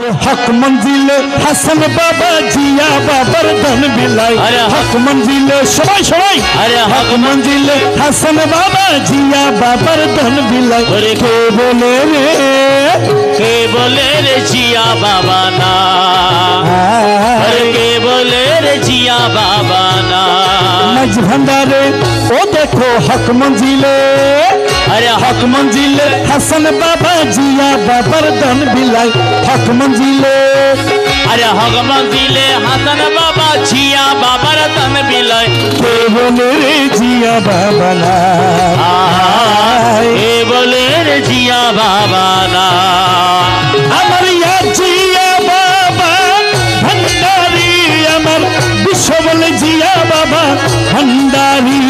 हक मंजिल हसन बाबा जिया बाबर धन बिलाई हक मंजिल सबाई सबाई अरे हक मंजिल हसन बाबा जिया बाबर धन बिलाई के बोले रे जिया बाबा ना के बोले रे जिया बाबा ना मज भंडारे ओ देखो हक मंजिले अरे हक मंजिल हसन बाबा जिया बाबर धन बिलाई हक मंजिले अरे हक मंजिले हसन बाबा जिया बाबर धन बिलाई के बोले रे जिया बाबा ना के बोले रे जिया बाबा ना अमर या जिया बाबा भंडारी अमर विश्वबल जिया बाबा भंडारी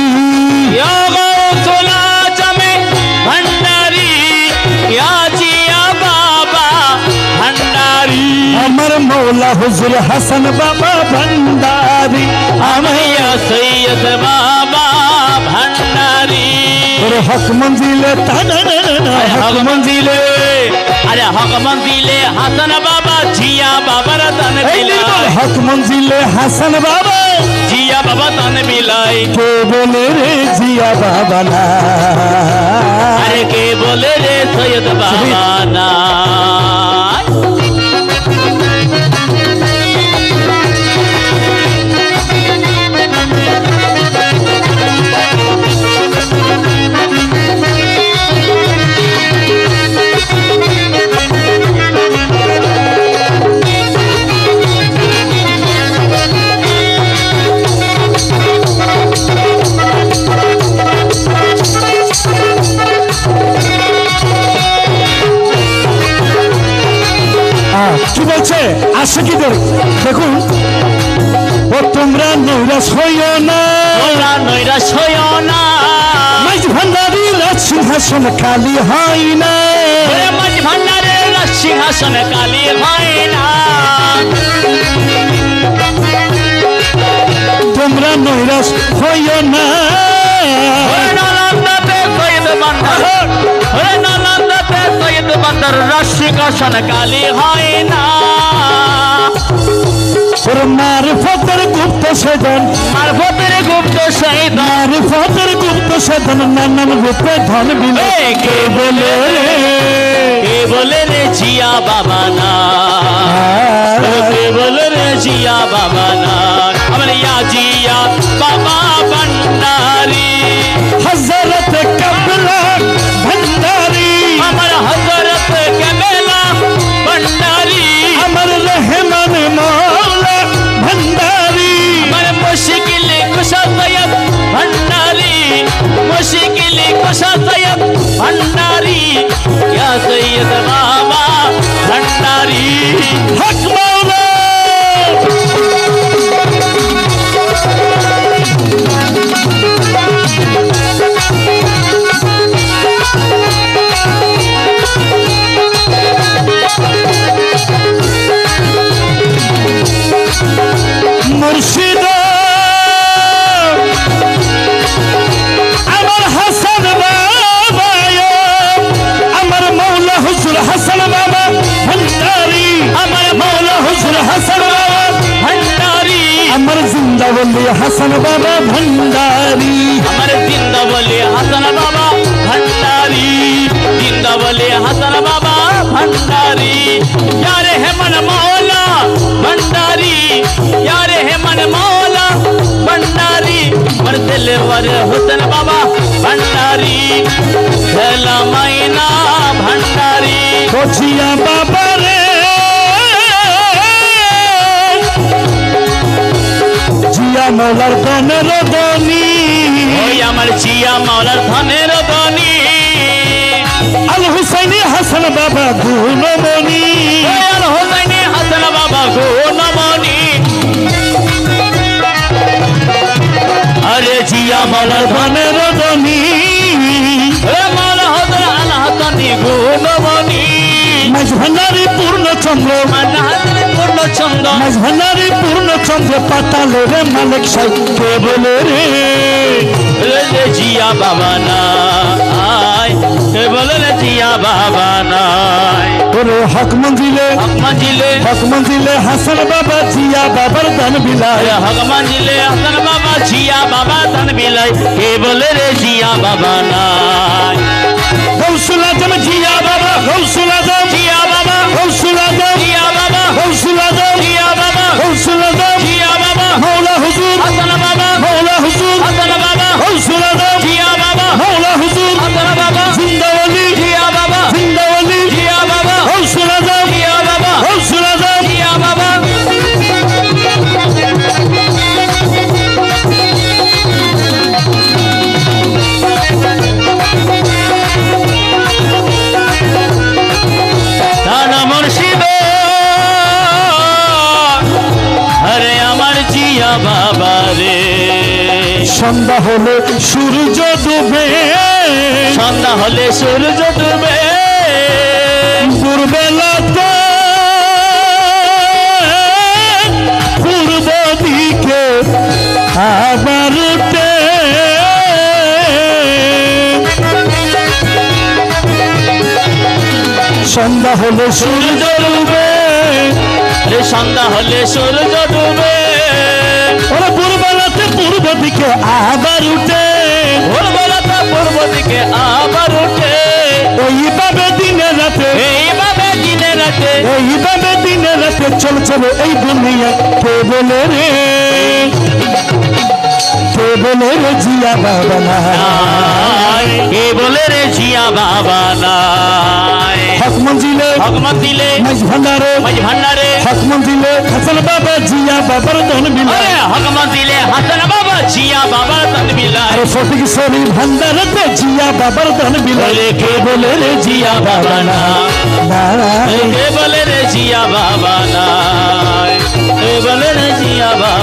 अमर मौला हुजूर हसन बाबा भंडारी अमैया सैयद बाबा भंडारी और हक मंजिले हक मंजिले अरे हक मंजिले हसन बाबा जिया बाबा रतन बिलाई हक मंजिले हसन बाबा जिया बाबा तन बिलाई के बोले रे जिया बाबा ना अरे के बोले रे सैयद बाबा ना কি বলছে আশিকীদের দেখুন ও তোমরা নৈরাশ হইও না তোমরা নৈরাশ হইও না মাঝ ভান্ডারি রাজ সিংহাসন খালি হয় না মাঝ ভান্ডারে রাজ সিংহাসন খালি হয় না তোমরা নৈরাশ হইও না নালন্দাতে সৈয়দ বান্দর নালন্দাতে সৈয়দ বান্দর রাজ সিংহাসন খালি হয় না মারফতের গুপ্ত সেদন মারফতের গুপ্ত সেদন মারফতের গুপ্ত সেদন নানান রূপে ধন বিলে কে বলে রে জিয়া বাবা না কে বলে রে জিয়া বাবা না আমার ইয়া জিয়া বাবা ভন্ডারি হযরত কমলা ভন্ডারি আমার হযরত কমলা ভন্ডারি আমার রহমান মৌলা ভন্ডারি আমার মুশকিল কুশা সৈয়দ ভন্ডারি মুশকিল কুশা সৈয়দ ভন্ডারি ইয়া সৈয়দ বাবা ভন্ডারি হক মৌলা মুর্শিদ আমার হাসান বাবা আমার মৌলা হুজুর হাসান বাবা ভন্ডারি আমার মৌলা হুজুর হাসান বাবা ভন্ডারি আমার জিন্দা বলি হাসান বাবা ভন্ডারি আমার জিন্দা বলে হাসান বাবা ভন্ডারি জিন্দা বলে হাসান বাবা ভন্ডারি यारे है मन मौला भंडारी यारे है मन मौला भंडारी मर दिलवर हुसन बाबा भंडारी झला मैना भंडारी कोचिया बाबा रे जिया मौलार धनेर धनी ओई আমার জিয়া মৌলার ধনের ধনী আল হুসাইনি হাসান বাবা গুণমণি আল হুসাইনি হাসান বাবা গুণমণি আরে জিয়া মৌলার ধনের ধনী মৌলা হযরত আল হাসানি গুণমণি মাঝ ভান্ডারি পূর্ণচন্দ্র পূর্ণচন্দ্র মাঝ ভান্ডারি পূর্ণচন্দ্র পাতালে রে মালিক সাই কে বলে রে জিয়া বাবা না আয় কে বলে রে জিয়া বাবা নাই ওরে হক মঞ্জিলে হাসান বাবা জিয়া বাবার দান বিলাই হক মঞ্জিলে হাসান বাবা জিয়া বাবা দান বিলাই কে বলে রে জিয়া বাবা নাই গৌসুল আজম জিয়া বাবা গৌসুল আজম জিয়া বাবা গৌসুল আজম জিয়া বাবা গৌসুল আজম জিয়া বাবা গৌসুল আজম জিয়া বাবা মৌলা হুজুর হাসান বাবা মৌলা হুজুর হাসান বাবা গৌসুল আজম জিয়া বাবা মৌলা হুজুর হাসান বাবা জিন্দাওয়ালি জিয়া বাবা জিন্দাওয়ালি জিয়া বাবা গৌসুল আজম জিয়া বাবা গৌসুল আজম জিয়া বাবা দানা মুর্শিদ আরে আমার জিয়া বাবা রে সন্ধ্যা হলে সূর্য ডুবে সন্ধ্যা হলে সূর্য ডুবে দুর্বেলাতে পূর্ব দিকে আবার উঠে সন্ধ্যা হলে সূর্য ডুবে রে সন্ধ্যা হলে সূর্য ডুবে ওরা দুর্বেলাতে পূর্ব দিকে আবার উঠে ভোরবেলাটা পূর্ব দিকে আবার উঠে এইভাবে দিনে রাতে এইভাবে দিনে রাতে এইভাবে দিনে রাতে চলছে রে এই দুনিয়া কে বলে রে জিয়া বাবা নাই কে বলে রে জিয়া বাবা নাই হক মঞ্জিলে মাঝ ভান্ডারে হক মঞ্জিলে হাসান বাবা জিয়া বাবার ধন বিলাই হক মঞ্জিলে হাসান বাবা জিয়া বাবার ধন বিলাই আরে ফটিক সরি ভান্ডারেতে জিয়া বাবার ধন বিলাই কে বলে রে জিয়া বাবা নাই নাই কে বলে রে জিয়া বাবা নাই কে বলে রে জিয়া বাবা